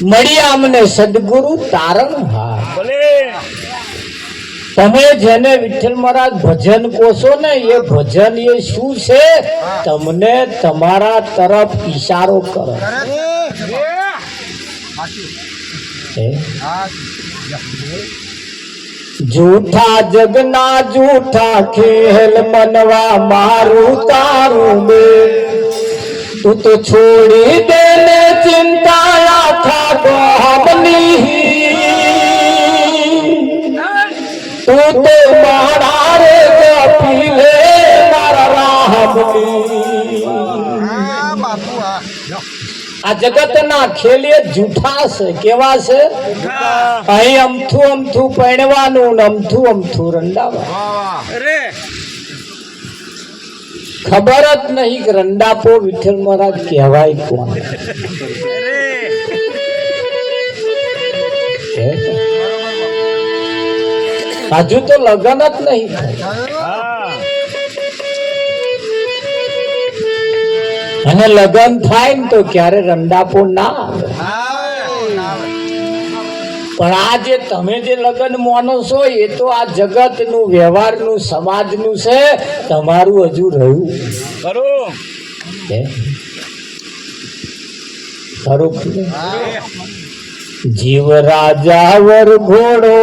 મળ્યા અમને સદગુરુ તારણ હા તમે જેને વિઠ્ઠલ મહારાજ ભજન કોશો ને એ ભજન એ શું છે તમને તમારા તરફ ઈશારો કરો જૂઠા જગના જૂઠા ખેલ મનવા મારું તારું બે તું તો છોડી દે ને ચિંતા આખા ગોહમની તું તો મારા રે ગપી લે મારા રાહમની આ જગત ના ખેલે જૂઠા છે કેવા છે અહીં અમથું અમથું પહેણવાનું ને અમથું અમથું રંડાવાનું ખબર જ નહીં કે રંડાપો વિઠ્ઠલ મહારાજ કહેવાય કોણ હજુ તો લગ્ન જ નહીં અને લગ્ન થાય ને તો ક્યારે રંડાપો ના પણ આ જે તમે જે લગ્ન માનો છો એ તો આ જગત નું વ્યવહાર નું સમાજ નું છે તમારું હજુ રહ્યું ખરું જીવ રાજા વર ઘોડો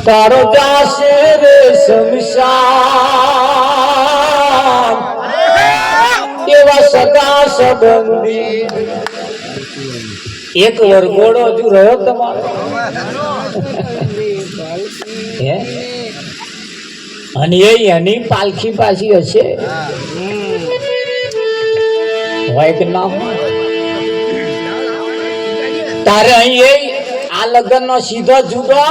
તારો જાશે રે શમશાન એવા સગા સંબંધી એક વરઘોડો હજુ રહ્યો તમારો અને એની પાલખી પાછી હશે હોય કે ના તારે અહીં આ લગ્ન નો સીધો જુદો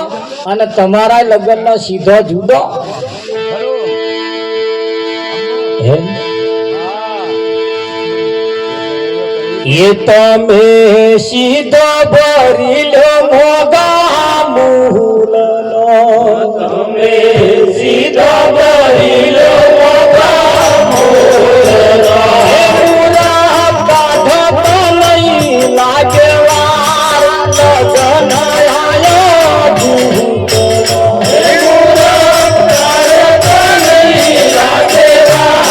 અને તમારા લગ્ન નો સીધો જુદો એ તમે સીધો ભરી લો મોગા મૂલનો તમે સીધો ભરી લો મોગા મૂલનો પૂરા કાઢો તો નહીં લાગે વાર લગન આયો ભૂતનો પૂરા કાઢો તો નહીં લાગે વાર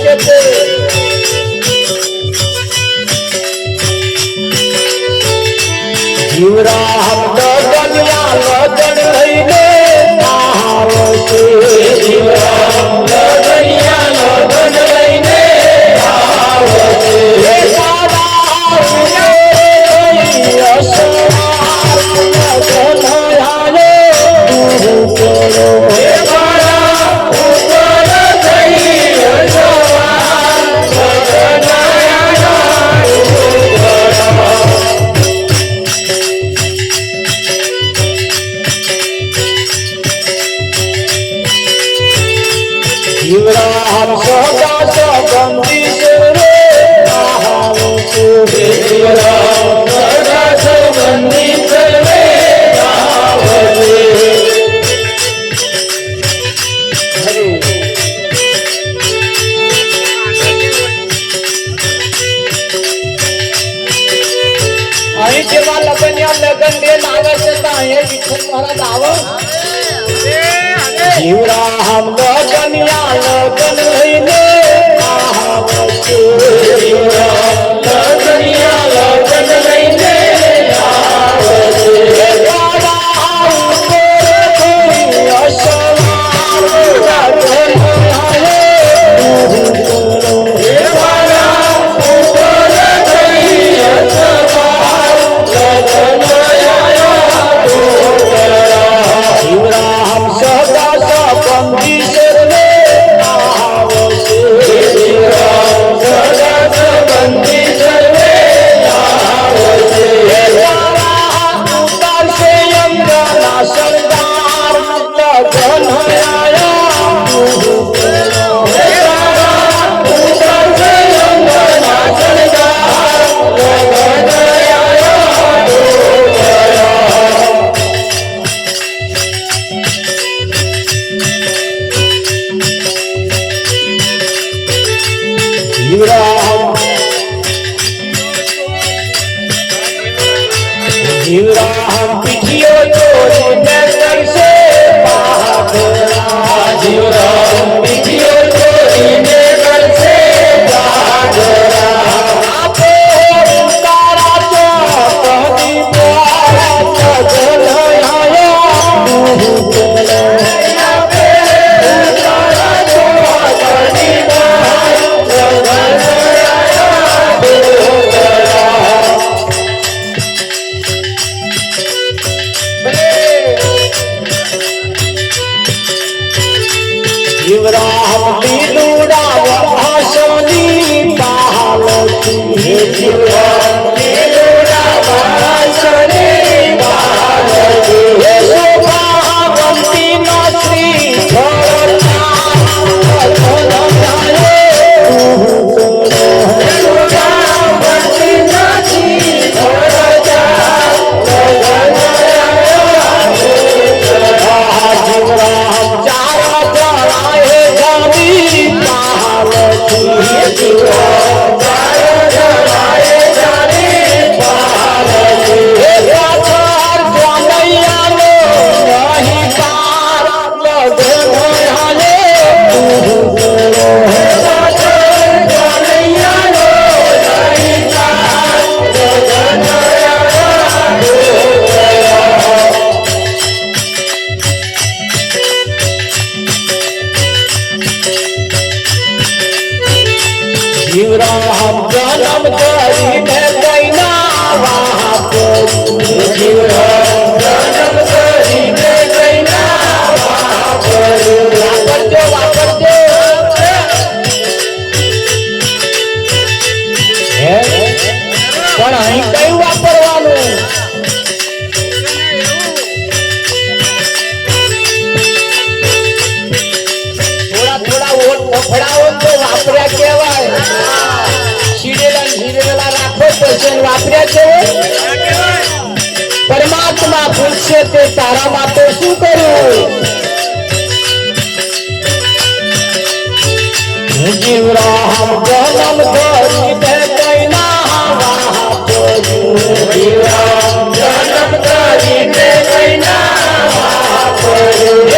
લગન જીવરામ ગગનિયા લગન લઈને આવશે જીવરામ ગગનિયા લગન લઈને આવશે જીવરામ સગા સંબંધી રે આવશે જીવરામ સગા સંબંધી રે આવશે અહીં જેવા લગન બેન આવે છે તો અહીંયા વિઠ્ઠલ મહારાજ આવો જીવરામ લગનિયા લગન લઈને આવશે જીવરામ લગનિયા લગન લઈને આવશે જીવરામ સદા સંબંધી રે આવશે જીવરામ સદા જીવરામ જીવરામ પીઠીઓ ચોરીને કરશે પાઘરા જીવરામ પીઠીઓ ચોરીને કરશે પાઘરા આપે તારા ચોકની બોલા જીવરામ દીલુડા વાસની પાલકી જીવરામ દીલુડા વાસની પાલકી હે શોભા વંતી ના શ્રી જીવરામ જન્મ કરીને કઈના વાપરું જીવરામ જન્મ કરીને કઈના વાપરું વાપરજો પણ અહીં કયું વાપરવાનું થોડા ઓટ ફફડાવો તો વાપર્યા કેવાય છીડેલા રાખો પછી વાપર્યા છે પરમાત્મા પૂછશે તે તારા માટે શું કર્યું જીવરામ જન્મ કરીને કઈના વાપર્યું જીવરામ જન્મ કરીને કઈના વાપર્યું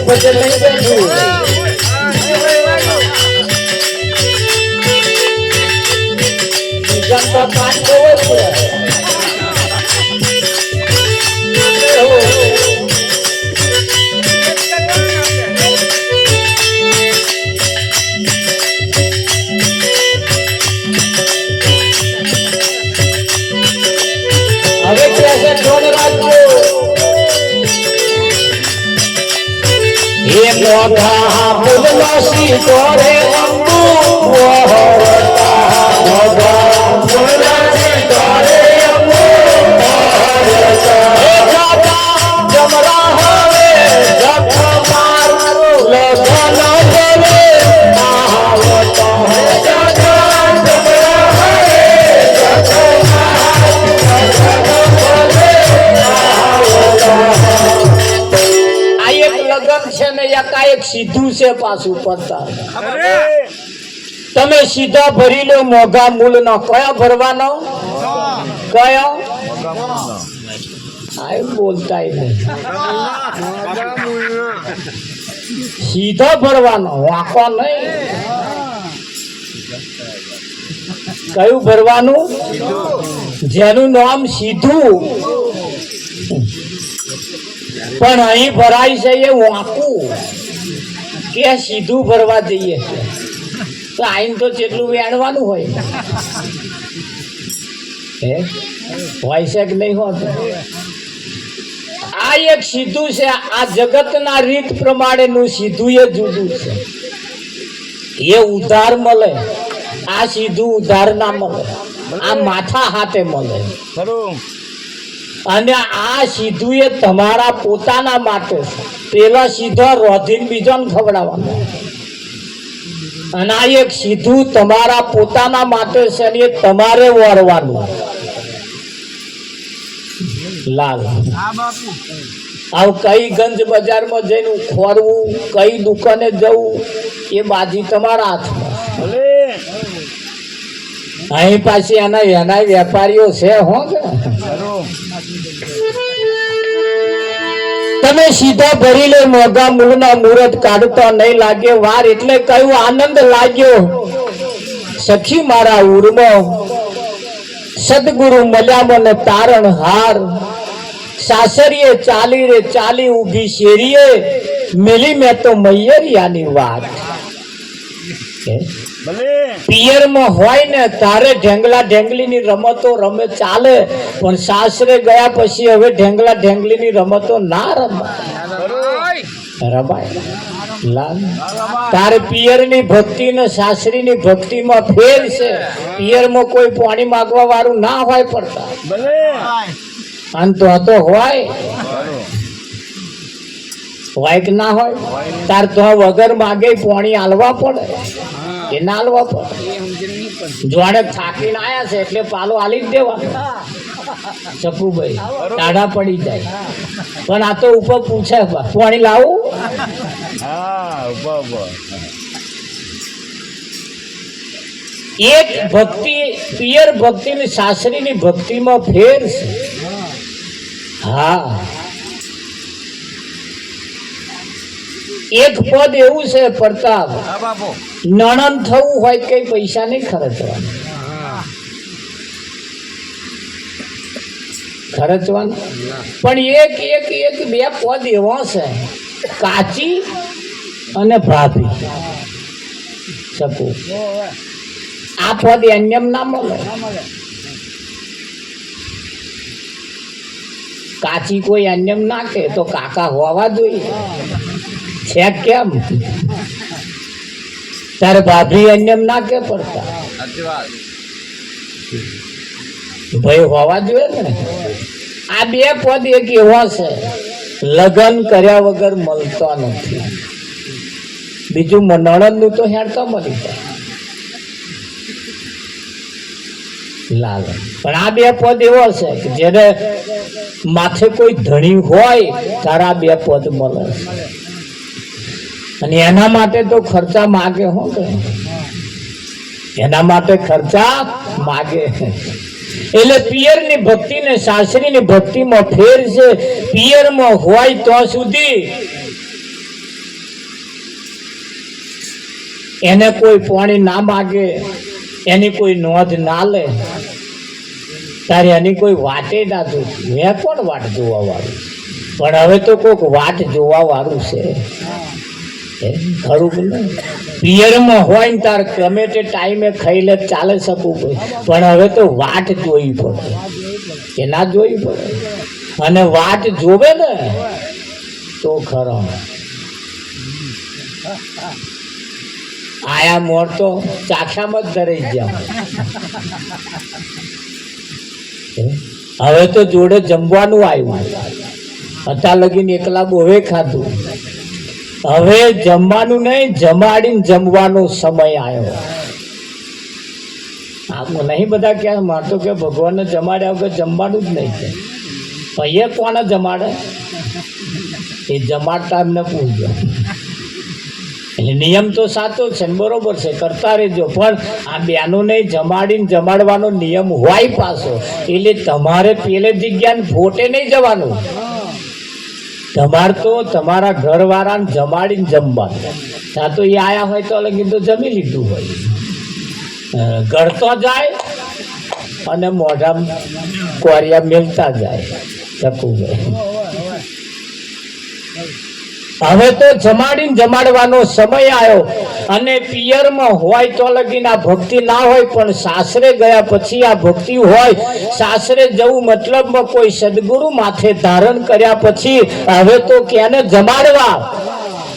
ભજન નહીં બેઠું પાઠ કેવો છે હવે કેસે જોન રાખજો ये मोधा फूलसी तोरे अंबू मोधा फूलसी तोरे अंबू जमरा हवे जप मार लगन बोले महावत जमरा हवे जप मार लगन बोले महावत લગન છે ને એકાએક સીધું છે પાછું પડતા તમે સીધા ભરી લો મોઘા મૂલ નો કયા ભરવાનો કયો બોલતા નહીં સીધા ભરવાનો વાંકો નહીં કયું ભરવાનું જેનું નામ સીધું પણ અહીં ભરાય છે એ વાંકું કે સીધું ભરવા જઈએ તો આઈને તો જેટલું વેણવાનું હોય છે કે નહીં હોતું આ એક સીધું છે આ જગતના રીત પ્રમાણેનું સીધું એ જુદું છે એ ઉધાર મળે આ સીધું ઉધાર ના મળે આ માથા હાથે મળે અને આ સીધું એ તમારા પોતાના માટે પેલા સીધો રોધીને બીજાને ખવડાવવાનો અને આ એક સીધું તમારા પોતાના માટે છે અને એ તમારે વારવાનું. લાલ આવ કઈ ગંજ બજારમાં જઈને ખોરવું, કઈ દુકાને જવું, એ બાજી તમારા હાથમાં. અહીં પાછી એના વેપારીઓ છે હો કે તમે સીધા ભરી લે મોગા મૂળના મુહૂર્ત કાઢતા નહીં લાગે વાર. એટલે કયું આનંદ લાગ્યો સખી મારા ઉરમાં, સદગુરુ મળ્યા મને તારણ હાર. સાસરીએ ચાલી રે ચાલી ઊભી શેરીએ, મેલી મેં તો મૈયરિયાની વાત. પિયરમાં હોય ને તારે ઢેંગલા ઢેંગલીની રમતો રમે ચાલે, પણ સાસરે ગયા પછી હવે ઢેંગલા ઢેંગલીની રમતો ના રમાય. લાલ તારે પિયરની ભક્તિ ને સાસરીની ભક્તિમાં ફેર છે. પિયરમાં કોઈ પાણી માંગવા વાળું ના હોય પડતા, અંતો હોય કે ના હોય. તાર તો વગર માગે પાણી આલવા પડે કે ના આલવા પડે. જોડે થાકીને આયા છે એટલે પાલો આલી જ દેવા. ચકુભાઈ ટાઢા પડી જાય, પણ આ તો ઉપર પૂછે પાણી લાવું. એક ભક્તિ પિયર ભક્તિ ની સાસરીની ભક્તિમાં ફેર છે. હા એક પદ એવું છે પ્રતાપ, નણંદ થવું હોય કઈ પૈસા નહીં ખર્ચવાનું, પણ એક એક એક બે પદ એવા છે, કાચી અને ભાભી. શકું આ પદ એમ ના મળે. કાચી કોઈ અન્યમ નાખે તો કાકા હોવા જોઈએ છે કેમ? તારે ભાભી અન્યમ નાખે પડતા ભાઈ હોવા જોઈએ ને. આ બે પદ એક એવા છે લગ્ન કર્યા વગર મળતા નથી. બીજું નણંદ નું તો હેડતા મળી જાય લાલ, પણ આ બે પદ એવો છે કે જેને માથે કોઈ ધણી હોય તારા બે પદ મળે, અને એના માટે તો ખર્ચા માગે હો કે એના માટે ખર્ચા માગે. એટલે પિયર ની ભક્તિ ને સાસરી ની ભક્તિમાં ફેર છે. પિયરમાં હોય તો સુધી એને કોઈ પાણી ના માગે, એની કોઈ નોંધ ના લે, તારે એની કોઈ વાટે ના જોતી. મેં કોણ વાટ જોવા વાળું? પણ હવે તો કોઈક વાટ જોવા વાળું છે ખરું ને. પિયરમાં હોય ને તાર ગમે તે ટાઈમે ખાઈ લે ચાલે શકું, પણ હવે તો વાટ જોવી પડે કે ના જોવી પડે. અને વાટ જોવે ને તો ખરો આયા મોર તો ચાખામાં જ ધરાઈ ગયા. હવે તો જોડે જમવાનું આવ્યું, અત્યાર લગીને એકલા બોવે ખાધું, હવે જમવાનું નહીં જમાડીને જમવાનો સમય આવ્યો. આમ નહીં બધા ક્યાં મારતો કે ભગવાનને જમાડ્યા વગર જમવાનું જ નહીં છે. ભાઈએ કોને જમાડે એ જમાડતા એમને પૂછજો. એટલે નિયમ તો સાચો છે ને બરોબર છે, કરતા રહેજો, પણ આ બેનોને જમાડીને જમાડવાનો નિયમ હોય પાછો. એટલે તમારે પેલે જગ્યાને ફોટે નહીં જવાનું, તમારે તો તમારા ઘરવાળાને જમાડીને જમવાનું. ત્યાં તો એ આયા હોય તો લગી તો જમી લીધું હોય, ગળતો જાય અને મોઢા કોરિયા મેલતા જાય. ચકુભાઈ હવે તો જમાડીને જમાડવાનો સમય આવ્યો. અને પિયરમાં હોય તો લગીને આ ભક્તિ ના હોય, પણ સાસરે ગયા પછી આ ભક્તિ હોય. સાસરે જવું મતલબમાં કોઈ સદગુરુ માથે ધારણ કર્યા પછી હવે તો કેને જમાડવા,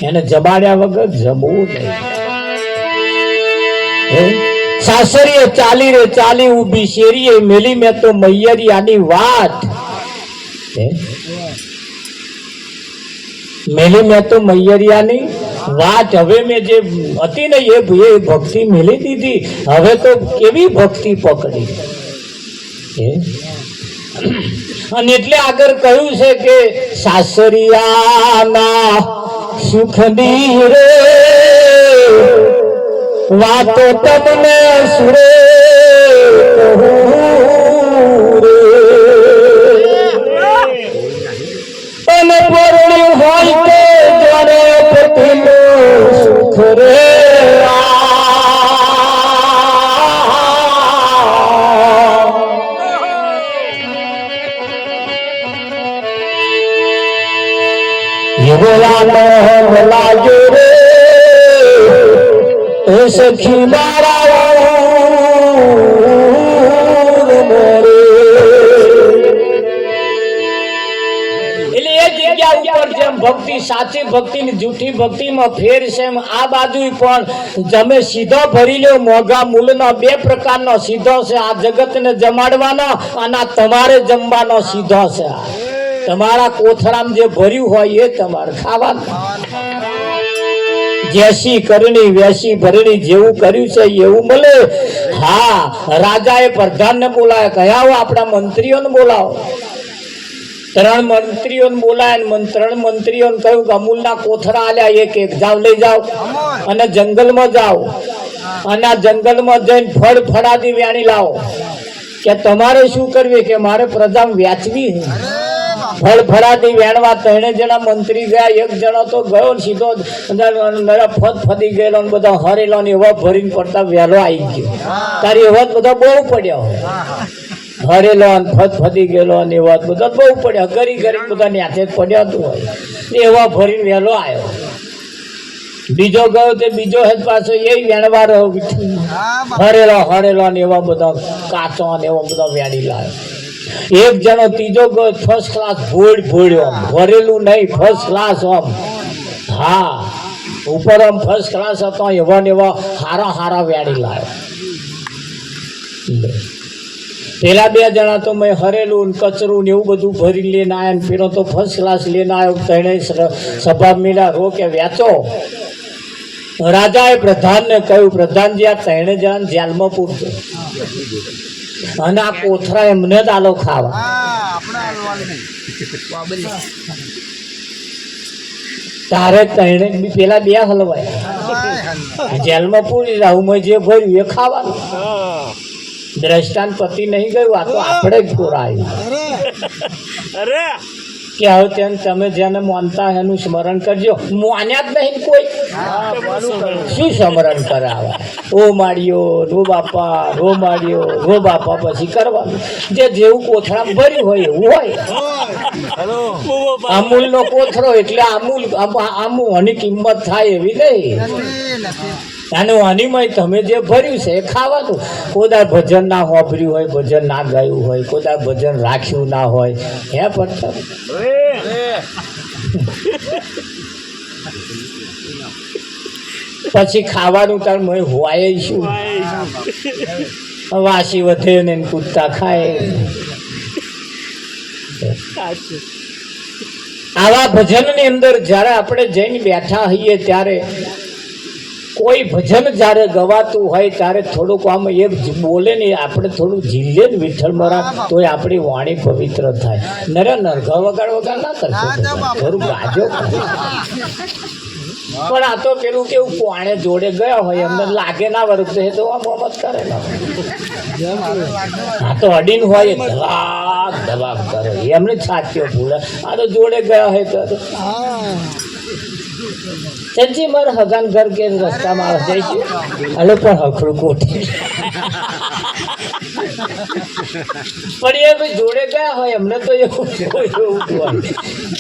એને જમાડ્યા વગર જમવું નહીં. સાસરીએ ચાલી રે ચાલી ઊભી શેરીએ, મેલી મેં તો મૈયરિયાની વાત. મેલી મેં તો મૈયરિયાની વાત હવે મેં જે હતી ને એ ભક્તિ મેલી દીધી, હવે તો કેવી ભક્તિ પકડી. અને એટલે આગળ કહ્યું છે કે સાસરિયાના સુખની રે વાતો તમને સુરે અને પરણ્યું હોય તે જાણે પતિનું સુખ રે. લાગ્યો રે એ સખી મારા એટલે એ જગ્યા ઉપર જેમ ભક્તિ સાચી ભક્તિ ની જૂઠી ભક્તિમાં ફેર છે એમ આ બાજુ પણ તમે સીધો ભરી લો મોઘા મૂલનો બે પ્રકારનો સીધો છે. આ જગતને જમાડવાનો અને તમારે જમવાનો સીધો છે. તમારા કોથળામાં જે ભર્યું હોય એ તમારે ખાવાનું. જેસી કરણી વેસી ભરણી જેવું કર્યું છે એવું મળે. હા, રાજાએ પ્રધાનને બોલાવે, કયા આપણા મંત્રીઓને બોલાવો. 3 મંત્રીઓને બોલાયા. 3 મંત્રીઓને કહ્યું કે અમૂલના કોથળા આલ્યા, એક જાવ લઈ જાઓ અને જંગલમાં જાઓ અને આ જંગલમાં જઈને ફળ ફળાદી વેણી લાવો. કે તમારે શું કરવી? કે મારે પ્રજા વેચવી. ફળ ફળાદી વેણવા 3 જણા મંત્રી ગયા. એક જણો તો ગયો સીધો ફદી ગયેલો ને બધા હરેલો ને એવા ભરીને પડતા વહેલો આવી ગયો. તારી એવા બધા બહુ પડ્યા હોય, હરેલો ફદી ગયેલો ને એવા બધા બહુ પડ્યા. ગરી બધા ની હાથે પડ્યાતું હોય એવા ભરીને વહેલો આવ્યો. બીજો ગયો તે બીજો હેત પાછો એ વેણવા રહ્યો. હરેલો ને એવા બધા કાચો ને એવા બધા વેણી લાવ્યો. એક જણો ત્રીજો ગયો ફર્સ્ટ ક્લાસ ભોળ્યો, ભરેલું નહીં, ફર્સ્ટ ક્લાસ આમ. હા, ઉપર આમ ફર્સ્ટ ક્લાસ હતો. એવા ને એવા હારા વેણી લાવ્યો. પેલા 2 જણા તો મેં હરેલું કચરું ને એવું બધું ભરી લઈને આવ્યા ને પેલો તો ફર્સ્ટ ક્લાસ લઈને આવ્યો. 3 સભા મિલા રો કે વેચો. રાજાએ પ્રધાનને કહ્યું, પ્રધાનજી આ 3 જણા જેલમાં પૂરજો અને આ કોથળા એમને જ આલો ખાવા. તારે 3 પેલા 2 હલવાય જેલમાં પૂરી રહું. મેં જે ભર્યું એ ખાવાનું. દ્રષ્ટાંત પતિ નહીં ગયું, આ તો આપણે જ ખોરાયું. કે હવે તમે જેને માનતા એનું સ્મરણ કરજો. માન્યા જ નહીં કોઈ, શું સ્મરણ કરાવે? ઓ માળ્યો રો બાપા, રો માળ્યો રો બાપા પછી કરવાનું. જે જેવું કોથળામાં ભર્યું હોય એવું હોય. અમૂલ નો કોથળો એટલે આમુલ આની કિંમત થાય એવી નહીં. અને વાણીમાં તમે જે ભર્યું છે એ ખાવાનું. કોદાર ભજન ના વાપર્યું હોય, ભજન ના ગાયું હોય, કોદાર ભજન રાખ્યું ના હોય, હે પડતા પછી ખાવાનું તાર મેં હોય શું? વાસી વધે ને કૂદતા ખાય. આવા ભજનની અંદર જ્યારે આપણે જઈને બેઠા હોઈએ ત્યારે કોઈ ભજન જ્યારે ગવાતું હોય ત્યારે થોડુંક આમ એક બોલે ને આપણે થોડું ઝીલે ને વિઠ્ઠલ મરા તોય આપણી વાણી પવિત્ર થાય. નરઘા વગાડ ના કરશો, થોડું ગાજો. પણ આ તો પેલું કેવું કોણે જોડે ગયા હોય એમને લાગે ના વરસે તો આ મોહમ્મદ કરે ને. આ તો અડીન હોય ધવાક કરે એમને છાતીઓ ભૂલે. આ તો જોડે ગયા હોય તો ચંચી મારે હગાન ઘર કે રસ્તામાં જઈશું હલો પણ હખડું કોઠી. પણ એ ભાઈ જોડે ગયા હોય એમને તો એવું હોય.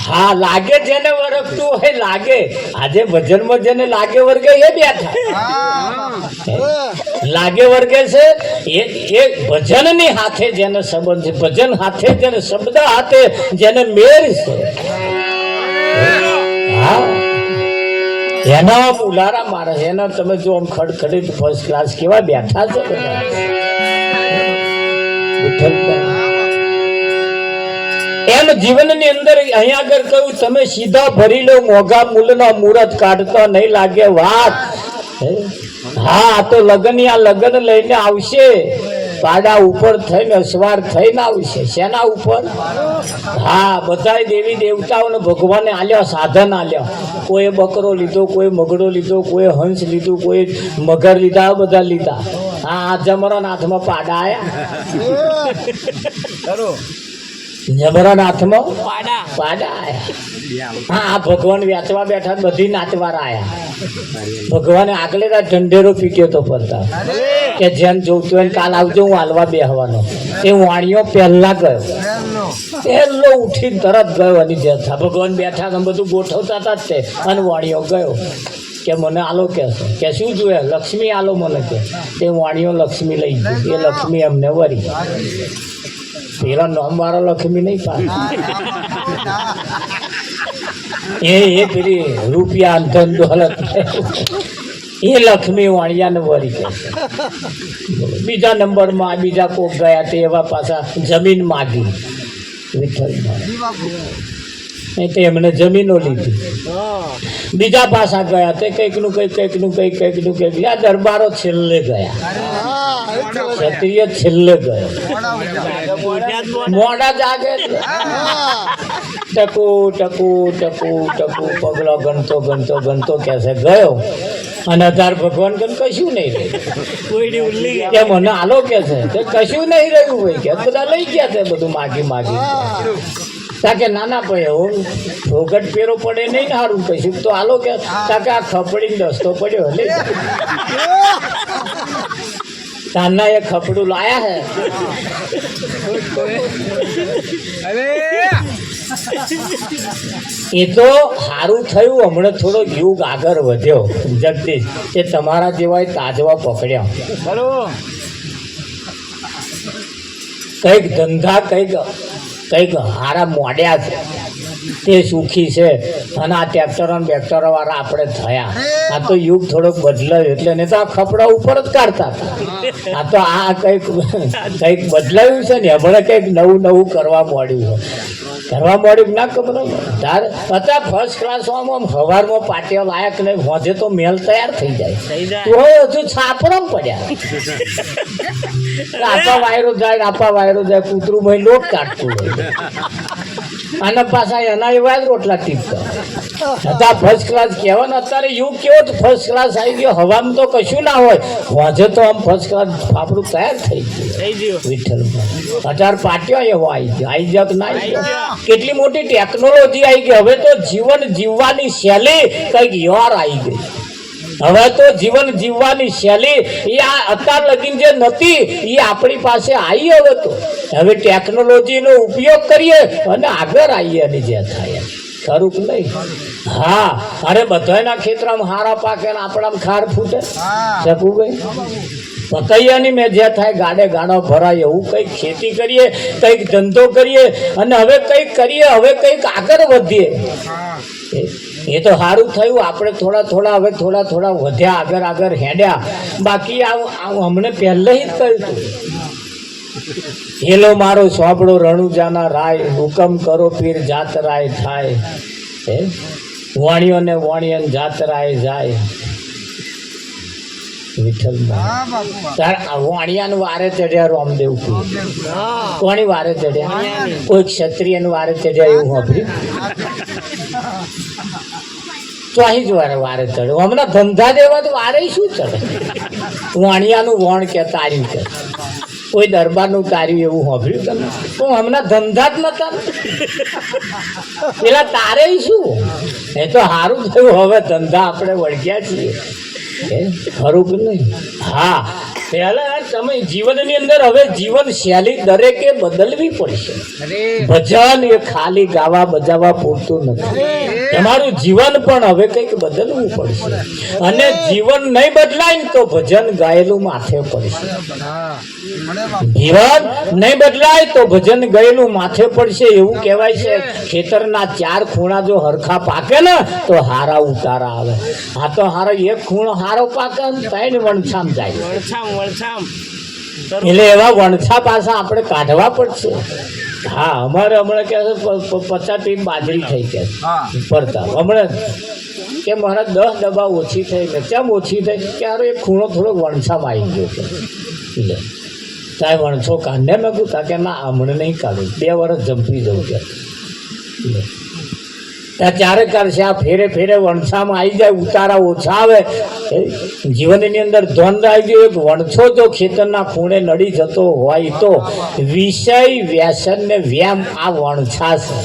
હા, લાગે જેને વરગતું હોય લાગે. આજે ભજનમાં જેને લાગે વર્ગે એ બેઠા લાગે વર્ગે છે. એ ભજનની હાથે જેને સંબંધ છે, ભજન હાથે જેને શબ્દ હાથે જેને મેળ છે, હા એના ઉલારા મારે. એના તમે જો આમ ખડખડી ફર્સ્ટ ક્લાસ કેવા બેઠા છે બધા. એમ જીવનની અંદર અહીંયા આગળ કહ્યું તમે સીધા ભરી લો મોઘા મૂલનો મુહૂર્ત કાઢતો નહીં લાગે વાત. હા તો લગન લઈને આવશે પાડા ઉપર થઈને સવાર થઈને આવશે. શેના ઉપર? હા બધા દેવી દેવતાઓને ભગવાને આલ્યા સાધન આલ્યા. કોઈ બકરો લીધો, કોઈ મગડો લીધો, કોઈ હંસ લીધું, કોઈ મગર લીધા, બધા લીધા. હા જમરા હાથમાં પાડા આયા. જમરા હાથમાં પાડા આયા. હા ભગવાન વેચવા બેઠા બધી નાચવાર આયા. ભગવાને આગલે રાત ઢંઢેરો પીટ્યો તો પડતા કે જેમ જોતું હોય કાલ આવજો હું હાલવા બેહવાનો. એ વાણીઓ પહેલા ગયો, પહેલો ઉઠી તરત ગયો અને જથા ભગવાન બેઠા ને બધું ગોઠવતા હતા તે અને વાણીઓ ગયો કે મને આલો કે શું જોઈએ? લક્ષ્મી આલો મને કે. તે વાણીઓ લક્ષ્મી લઈ ગઈ. એ લક્ષ્મી એમને વરી. પેલા નામ વાળો લક્ષ્મી નહીં પાડે. એ પેલી રૂપિયા ધન દોલત એ લક્ષ્મી વાણિયાને વળી કે. બીજા નંબરમાં બીજા કોક ગયા તે એવા પાછા જમીન માગી વિઠ્ઠલ એમને જમીનો લીધી. બીજા પાછા ગયા તે કંઈકનું કંઈક આ દરબારો છેલ્લે ગયા. ક્ષત્રિય છેલ્લે ગયો. મોડા જાગે ટકુ પગલો ગણતો કેસે ગયો અને તાર ભગવાન કે કશું નહીં રહ્યું કે મને આલો કે છે કશું નહીં રહ્યું હોય કે બધા લઈ ગયા છે બધું માગી તાકે નાના પડ્યો ભોગટ પેરો પડે નહીં ને સારું કશું તો આલો કે તાકે આ ખપડીને દસ્તો પડ્યો લઈ તાના એ ખપડું લાયા હે. એ તો સારું થયું હમણાં થોડો યુગ આગળ વધ્યો જગદીશ કે તમારા જેવા તાજવા પકડ્યા. કંઈક ધંધા કંઈક હારા મોડ્યા છે તે સુખી છે અને આ ટ્રેક્ટરો બેક્ટરો વાળા આપણે થયા. આ તો યુગ થોડોક બદલાયો એટલે ને તો આ ખપડા ઉપર જ કાઢતા હતા. આ તો આ કંઈક બદલાયું છે ને હમણાં કંઈક નવું કરવા માંડ્યું ના ખબર તાર હતા ફર્સ્ટ ક્લાસ આમ સવારમાં પાટિયા લાયક નહીં હોજે તો મેલ તૈયાર થઈ જાય તો હજુ છાપડમ પડ્યા. આપા વાયરો જાય કૂતરું ભાઈ લોટ કાઢતું હોય અને પાછા એના એવા જ રોટલા ટીપતા હતા. ફર્સ્ટ ક્લાસ કહેવાય ને અત્યારે યુગ કેવો ફર્સ્ટ ક્લાસ આવી ગયો. હવામાં તો કશું ના હોય હોજે તો આમ ફર્સ્ટ ક્લાસ ફાફડું તૈયાર થઈ ગયું વિઠ્ઠલમાં. અત્યારે પાટિયા એવો આવી ગયો કે ના આવી ગયો. કેટલી મોટી ટેકનોલોજી આવી ગઈ. હવે તો જીવન જીવવાની શૈલી કંઈક યાર આવી ગઈ. હવે તો જીવન જીવવાની શૈલી એ આ અત્યાર લગીન જે નથી એ આપણી પાસે આવી. હવે ટેકનોલોજીનો ઉપયોગ કરીએ અને આગળ આવીએ અને જે થાય ખરું કે નહીં? હા અરે બધાના ખેતરમાં હારા પાકે ને આપણામાં ખાર ફૂટે શકુભાઈ. પતૈયાની મેં જે થાય ગાડો ભરાય એવું કંઈક ખેતી કરીએ, કંઈક ધંધો કરીએ અને હવે કંઈક કરીએ, હવે કંઈક આગળ વધીએ. એ તો સારું થયું આપણે થોડા વધ્યા આગળ હેડ્યા. બાકી અમને પહેલે જ કહ્યું હતું હેલો મારો સોંપડો રણુજાના રાય હુકમ કરો પીર જાતરાય થાય. વાણિયોને જાતરાય જાય વિઠ્ઠલમાં. વાણિયાનું વારે ચડ્યા રામદેવ કોની વારે ચડ્યા? કોઈ ક્ષત્રિયનું વારે ચડ્યા એવું સાંભળ્યું તો અહીં જ વારે ચડે. હમણાં ધંધા દેવા તો વારે શું ચડે? વાણિયાનું વણ કે તાર્યું કે કોઈ દરબારનું તાર્યું એવું સાંભળ્યું તમે? તો હમણાં ધંધા જ નતા પેલા તારે શું? એ તો સારું થયું હવે ધંધા આપણે વળગ્યા છીએ ખરું કે નહીં? હા પહેલા તમે જીવનની અંદર હવે જીવન શૈલી દરેકે બદલવી પડશે. ભજન એ ખાલી ગાવા બજાવવા પૂરતું નથી. તમારું જીવન પણ હવે કંઈક બદલવું પડશે અને જીવન નહીં બદલાય ને તો ભજન ગાયેલું માથે પડશે. જીવન નહીં બદલાય તો ભજન ગયેલું માથે પડશે. એવું કહેવાય છે ખેતરના 4 ખૂણા જો હરખા પાકે ને તો હારા ઉતારા આવે. આ તો હારો એક ખૂણો હારો પાકે ને 3 વણછામ જાય. એટલે એવા વણછા પાછા આપણે કાઢવા પડશે. હા અમારે હમણાં કે 50 ટીમ બાજરી થઈ કે પડતા હમણાં કે મારા 10 ડબ્બા ઓછી થઈ ને કેમ ઓછી થઈ કે હારો એક ખૂણો થોડોક વણસામાં આવી ગયો કે એટલે તાય વણસો કાઢને મેં પૂછા કે ના હમણાં નહીં કાઢું 2 વર્ષ જંપી જવું કે ત્યાં ચારે કરશે આ ફેરે ફેરે વણસામાં આવી જાય ઉતારા ઓછા આવે જીવનની અંદર ધન આવી ગયું એક વણછો જો ખેતરના ખૂણે નડી જતો હોય તો વિષય વ્યસન ને વ્યામ આ વણછા છે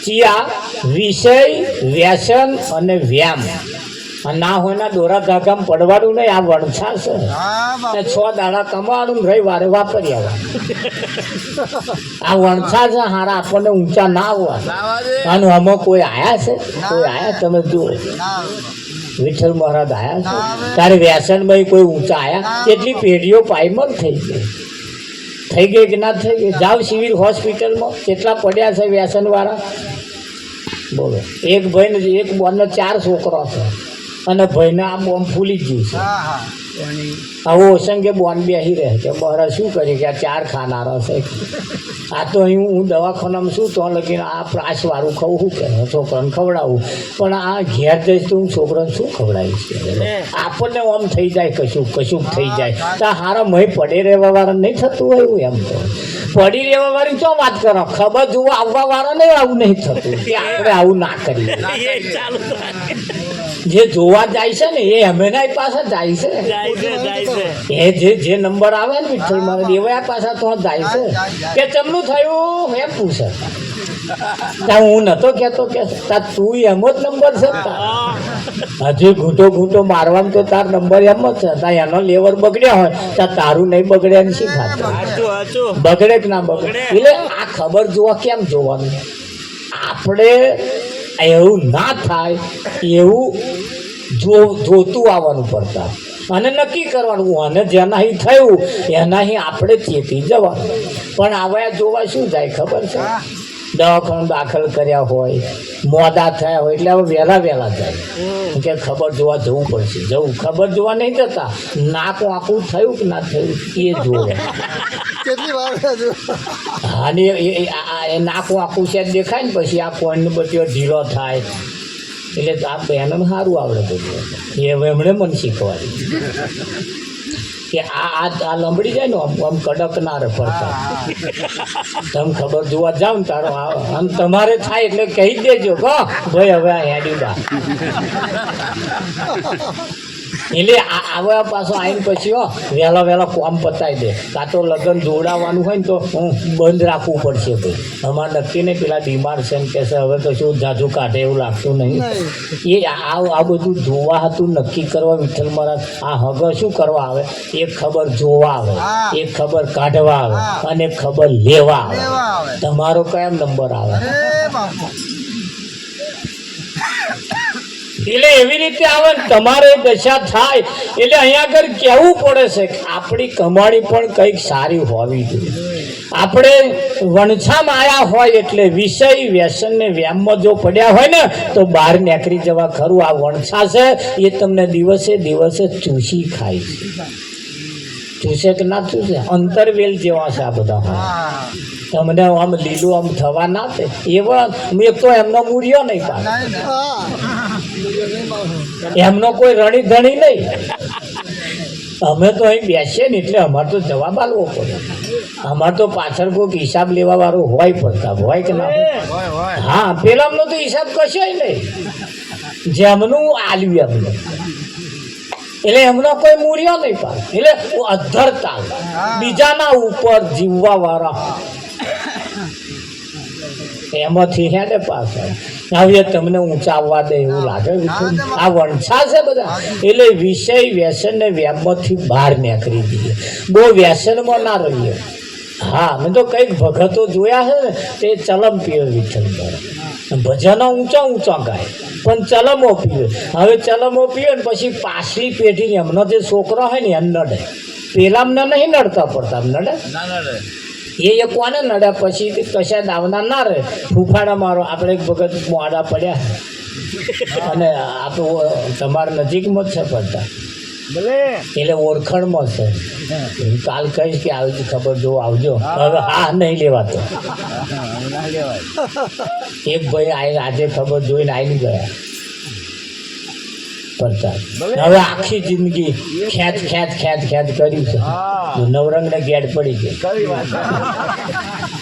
ચિયા વિષય વ્યસન અને વ્યામ ના હોય ના દોરા ધાગામ પડવાનું નહીં આ વણછા છે 6 દાડા કમાવાનું રવિવારે વાપરી આવવાનું આ વણછા છે હારા આપણને ઊંચા ના હોય આનું આમાં કોઈ આયા છે કોઈ આયા તમે જુઓ વિઠ્ઠલ મહારાજ આયા છે તારે વ્યસનમાં કોઈ ઊંચા આયા એટલી પેઢીઓ પાયમલ થઈ ગઈ કે ના થઈ ગઈ જાવ સિવિલ હોસ્પિટલમાં કેટલા પડ્યા છે વ્યસનવાળા બોલો એક ભાઈને એક બોનનો 4 છોકરો છે અને ભાઈને આ બોમ્બ ફૂલી જ ગયું છે આવો અસંખ્ય બોન બેસી રહે કે મારા શું કરીએ કે આ 4 ખાનારા છે આ તો અહીં હું દવાખાનામાં શું તો લગીને આ પ્રાસવાળું ખાવું શું કે છોકરાને ખવડાવું પણ આ ઘેર જઈશ તો હું છોકરાને શું ખવડાવીશ આપણને આમ થઈ જાય કશુંક થઈ જાય તો હારા મય પડે રહેવાવાળા નહીં થતું હોય એવું એમ તો પડી રહેવાવાળી તો વાત કરો ખબર જોવા આવવાવાળા નહીં આવું નહીં થતું કે આપણે આવું ના કરીએ જે જોવા જાય છે ને એ અમેના પાસે જાય છે એ જે નંબર આવે ને વિઠ્ઠલ મહારાજ એવા પાછા તો જાય છે કે ચમનું થયું એમ પૂછે હું નતો કેતો કે તું એમ જ નંબર છે હજી ઘૂંટો મારવાનું તો તાર નંબર એમ જ છે તા એનો લેવર બગડ્યા હોય ત્યાં તારું નહીં બગડે ને શી ખાતું બગડે કે ના બગડે એટલે આ ખબર જોવા કેમ જોવાનું આપણે એવું ના થાય એવું જોતું આવવાનું પડતા અને નક્કી કરવાનું અને જેનાથી થયું એનાથી આપણે ચેતી જવાનું પણ આવા જોવા શું જાય ખબર છે દવાખાનું દાખલ કર્યા હોય મોડા થયા હોય એટલે હવે વહેલા જાય કે ખબર જોવા જવું પડશે ખબર જોવા નહીં જતા નાક આખું થયું કે ના થયું એ જોવે અને એ નાખું આખું છે દેખાય ને પછી આ કોઈનું બધું ઢીલો થાય એટલે આ બહેનને સારું આવડે બધું એ એમણે મને શીખવાડી કે આ લંબડી જાય ને આમ કડક ના રે પડતા તમે ખબર જોવા જાવ ને તારો આમ તમારે થાય એટલે કહી દેજો કહો ભાઈ હવે આ હેડી બા એટલે આવ્યા પાછો આવીને પછી વહેલા કોમ પતાવી દે કાં તો લગ્ન જોડાવાનું હોય ને તો હું બંધ રાખવું પડશે ભાઈ અમારે નક્કી નહીં પેલા બીમાર છે ને કહેશે હવે તો શું જાજુ કાઢે એવું લાગતું નહીં એ આ બધું જોવા હતું નક્કી કરવા વિઠ્ઠલ મહારાજ આ હગર શું કરવા આવે એક ખબર જોવા આવે એક ખબર કાઢવા આવે અને એક ખબર લેવા આવે તમારો કયા નંબર આવે એટલે એવી રીતે આવે ને તમારે દશા થાય એટલે અહીંયા આગળ કહેવું પડે છે કે આપણી કમાણી પણ કંઈક સારી હોવી જોઈએ આપણે વણછામાં આવ્યા હોય એટલે વિષય વ્યસન ને વ્યામમાં જો પડ્યા હોય ને તો બહાર નીકળી જવા ખરું આ વણછા છે એ તમને દિવસે ચૂસી ખાય છે ચૂસે કે ના ચૂસે અંતરવેલ જેવા છે આ બધા તમને આમ લીલું આમ થવા ના દે એવા એક તો એમનો મૂર્યો નહીં પાડે એમનો કોઈ રણી ધણી નહીં અમે તો અહીં બેસીએ ને એટલે અમારે તો જવાબ આપવો પડે અમારે તો પાછળ કોઈક હિસાબ લેવા વાળો હોય પડતા હોય કે ના હા પેલામનો તો હિસાબ કશો નહીં જેમનું આલ્યું એમને એટલે એમનો કોઈ મૂર્યો નહીં પાડે એટલે અધરતા બીજાના ઉપર જીવવા વાળા એમાંથી હેડે પાછળ હવે તમને ઊંચા આવવા દે એવું લાગે આ વણછા છે બધા એટલે વિષય વ્યસન ને વ્યામમાંથી બહાર નીકળી દઈએ બહુ વ્યસનમાં ના રહીએ હા મેં તો કંઈક ભગતો જોયા છે ને તે ચલમ પીવે વિઠ્ઠલ ભજનો ઊંચા ગાય પણ ચલમો પીવે હવે ચલમો પીવે ને પછી પાછલી પેઢીને એમનો જે છોકરો હોય ને એમ નડે પેલામને નહીં નડતા પડતા નડે એ કોને નડ્યા પછી કશા દાવના ના રહે ફૂફાડા મારો આપણે એક વખત મોડા પડ્યા અને આપણું તમારા નજીકમાં જ છે પડતા એટલે ઓળખણમાં છે. હું કાલ કહીશ કે આવી ખબર જો આવજો. હવે હા નહીં લેવાતો. એક ભાઈ આવીને આજે ખબર જોઈને આવીને ગયા પ્રચાર. હવે આખી જિંદગી ખેંચ ખેંચ ખેંચ ખેંચ કર્યું છે. નવરંગ ને ગેટ પડી ગઈ.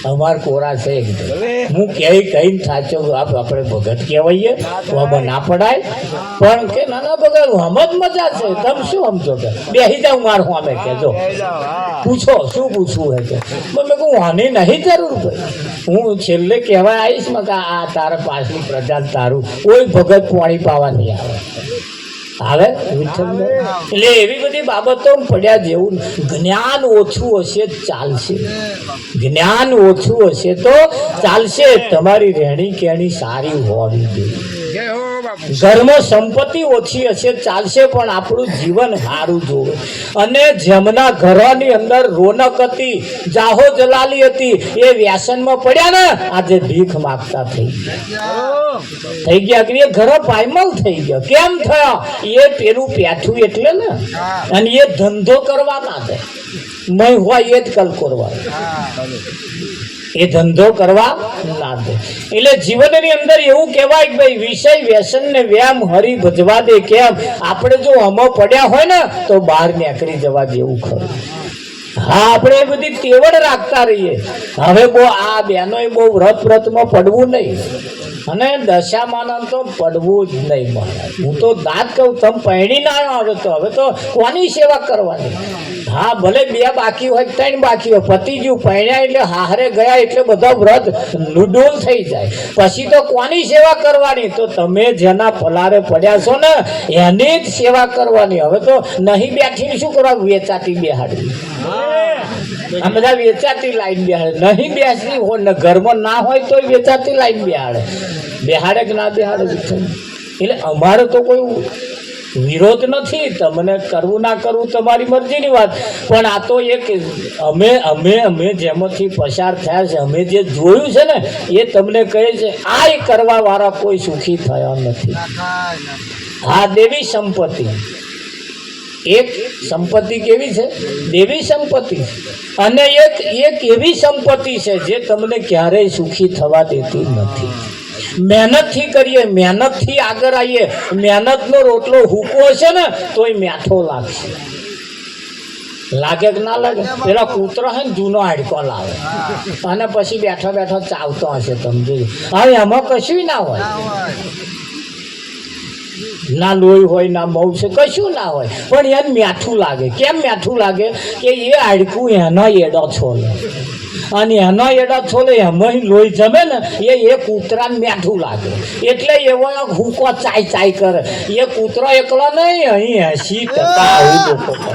અમાર કોરા છે એકદમ. હું કહીને સાચો આપણે ભગત કહેવાઈએ આમાં ના પડાય પણ કે નાના ભગત આમ જ મજા છે. તમે શું સમજો કે બેસી જાવ મારું સામે કહેજો પૂછો શું પૂછવું હોય કે મેં કહું આની નહીં જરૂર ભાઈ. હું છેલ્લે કહેવા આવીશ ને કે આ તારા પાછલી પ્રજા તારું કોઈ ભગત પાણી પાવા નહીં આવે એટલે એવી બધી બાબતો પડ્યા જેવું. જ્ઞાન ઓછું હશે ચાલશે. જ્ઞાન ઓછું હશે તો ચાલશે. તમારી રહેણી કેણી સારી હોવી જોઈએ. ઘરમાં સંપત્તિ ઓછી હશે ચાલશે પણ આપણું જીવન સારું જોવે. અને જેમના ઘરોની અંદર રોનક હતી જાહો જલાલી હતી એ વ્યસનમાં પડ્યા ને આજે ભીખ માગતા થઈ ગયા કે એ ઘરો પાયમાલ થઈ ગયો. કેમ થયો? એ પેલું પેઠું એટલે ને. અને એ ધંધો કરવા ના દે નહીં હોય એ જ કલ કરવા એ ધંધો કરવા ના દે. એટલે જીવનની અંદર એવું કહેવાય કે ભાઈ વિષય વ્યસન ને વ્યાયામ હરી ભજવા દે. કેમ? આપણે જો હમો પડ્યા હોય ને તો બહાર નીકળી જવા દેવું ખરું. હા આપણે એ બધી તેવડ રાખતા રહીએ. હવે બહુ આ બહેનો બહુ વ્રતમાં પડવું નહીં અને દશામાનંદ તો પડવું જ નહીં. મહારાજ હું તો દાંત કહું તમે પહેણી ના આવે તો હવે તો કોની સેવા કરવાની? હા ભલે બે બાકી હોય 3 બાકી હોય પતી ગયું પહેણ્યા એટલે હારે ગયા એટલે બધા વ્રત નુડોલ થઈ જાય. પછી તો કોની સેવા કરવાની? તો તમે જેના પલારે પડ્યા છો ને એની જ સેવા કરવાની. હવે તો નહીં બેઠીને શું કરવા? વેચાતી બેહાડવી. આ બધા વેચાતી લાઈન બેહાડે. નહીં બેસી હોય ને ઘરમાં ના હોય તો વેચાતી લાઈન બેહાડે કે ના બેહાડે. એટલે અમારે તો કોઈ વિરોધ નથી. તમને કરવું ના કરવું તમારી મરજીની વાત. પણ આ તો એક અમે જેમાંથી પસાર થયા છે અમે જે જોયું છે ને એ તમને કહે છે આ કરવા વાળા કોઈ સુખી થયા નથી. હા દેવી સંપત્તિ એક સંપત્તિ કેવી છે? દેવી સંપત્તિ. અને એક એવી સંપત્તિ છે જે તમને ક્યારેય સુખી થવા દેતી નથી. મહેનતથી કરીએ મહેનતથી આગળ આવીએ. મહેનતનો રોટલો હૂકો હશે ને તોય મીઠો લાગશે. લાગે કે ના લાગે? પેલા કૂતરો છે ને જૂનો હાડકો લાવે અને પછી બેઠો બેઠો ચાવતો હશે. તમે જોયું હવે એમાં કશું ના હોય. ના લોહી હોય ના મઉ છે કશું ના હોય પણ એને મીઠું લાગે. કેમ મીઠું લાગે? કે એ હાડકું એનો એડો છોલે અને એનો એડો છોલે એમાં લોહી જમે ને એ કૂતરાને મીઠું લાગે એટલે એવો હુકો ચાય ચાય કરે. એ કૂતરો એકલો નહીં અહીં 80% આવું લોકો કરે.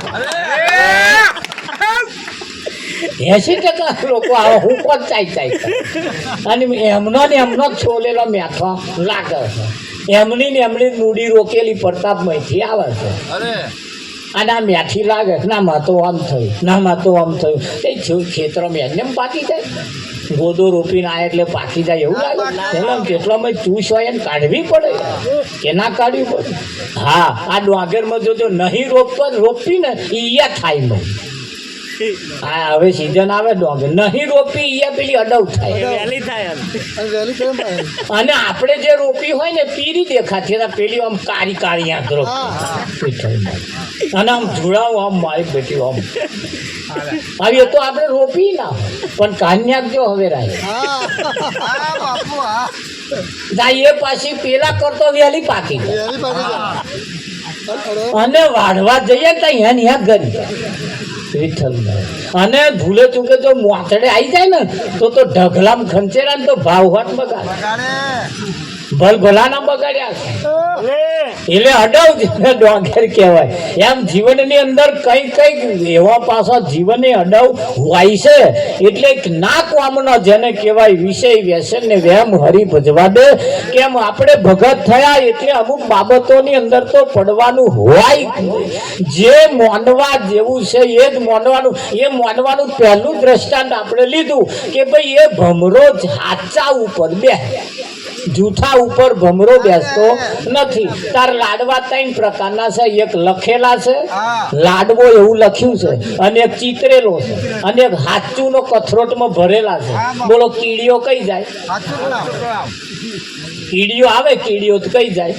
80% લોકો આવો હુકો ચાય ચાય કરે અને એમનો ને એમનો જ છોલેલો મીઠો લાગે છે. એમની મૂડી રોકેલી પ્રતાપમાંથી આવે છે અને આ મેઠી લાગે ના માં તો આમ થયું ના માં તો આમ થયું. એ ખેતરમાં એમને પાકી જાય. ગોદો રોપીને આવે એટલે પાકી જાય એવું લાગે. એમાં કેટલામાં ચૂસ હોય એને કાઢવી પડે કે ના કાઢવી પડે? હા આ ડોંગરમાં જો નહીં રોપી ને ઈયા થાય નહીં. હા હવે સીઝન આવે ડોંગર નહીં રોપી ઈયા પેલી અડવ થાય અને આપણે જે રોપી હોય ને પીરી દેખાતી પેલી આમ કાળી કાળી આંખ રોપી અને આમ જોડાવ આમ મારી બેટી આમ આવી તો આપણે રોપી ના પણ કાન્યાક જો હવે રાય એ પાછી પેલા કરતો વહેલી પાકી અને વાઢવા જઈએ તો અહીંયા ગરી અને ભૂલે ચૂકે જો મોથડે આવી જાય ને તો ઢગલામ ખંચેરા ને તો ભાવ હોત બગાડ ભલાના બગાડ્યા એટલે અડવ ડોંગર કહેવાય. એમ જીવનની અંદર કઈ એવા પાછા જીવનની અડવ હોય છે એટલે ના કામનો જેને કહેવાય વિષય વ્યસન ને વ્યાયામ હરી ભજવા દે. કેમ આપણે ભગત થયા એટલે અમુક બાબતોની અંદર તો પડવાનું હોય. જે માનવા જેવું છે એ જ માનવાનું. એ માનવાનું પહેલું દ્રષ્ટાંત આપણે લીધું કે ભાઈ એ ભમરો હાચા ઉપર બે જૂઠા ઉપર ભમરો બેસતો નથી. તાર લાડવા 3 પ્રકારના છે. એક લખેલા છે, લાડવો એવું લખ્યું છે, અને એક ચિતરેલો છે, અને એક હાચુનો કથરોટમાં ભરેલા છે. બોલો કીડીઓ કઈ જાય? કીડીઓ આવે, કીડીઓ તો કઈ જાય?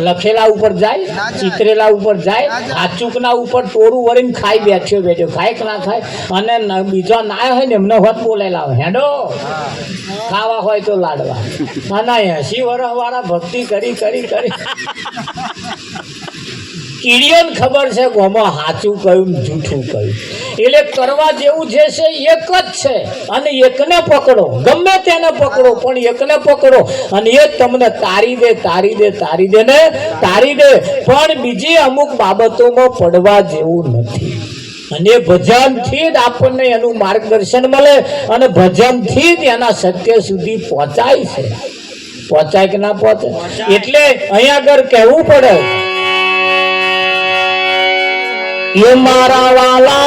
લખેલા ઉપર જાય, ચિતરેલા ઉપર જાય, હાચુકના ઉપર ટોરું વળીને ખાઈ બેઠ્યો ખાય કે ના ખાય. અને બીજા ના હોય ને એમને હોત બોલેલા હોય, હેડો ખાવા હોય તો લાડવા. અને 80 વર્ષ વાળા ભક્તિ કરી કરી કરી કીડીઓને ખબર છે ગોમાં સાચું કયું જૂઠું કયું. એટલે કરવા જેવું જે છે એક જ છે, અને એકને પકડો, ગમે તેને પકડો, પણ એકને પકડો અને એ તમને તારી દે તારી દે તારી દે ને તારી દે. પણ બીજી અમુક બાબતોમાં પડવા જેવું નથી. અને ભજનથી જ આપણને એનું માર્ગદર્શન મળે, અને ભજનથી જ એના સત્ય સુધી પહોંચાય છે. પહોંચાય કે ના પહોંચે? એટલે અહીંયા આગળ કહેવું પડે, એ મારા વાલા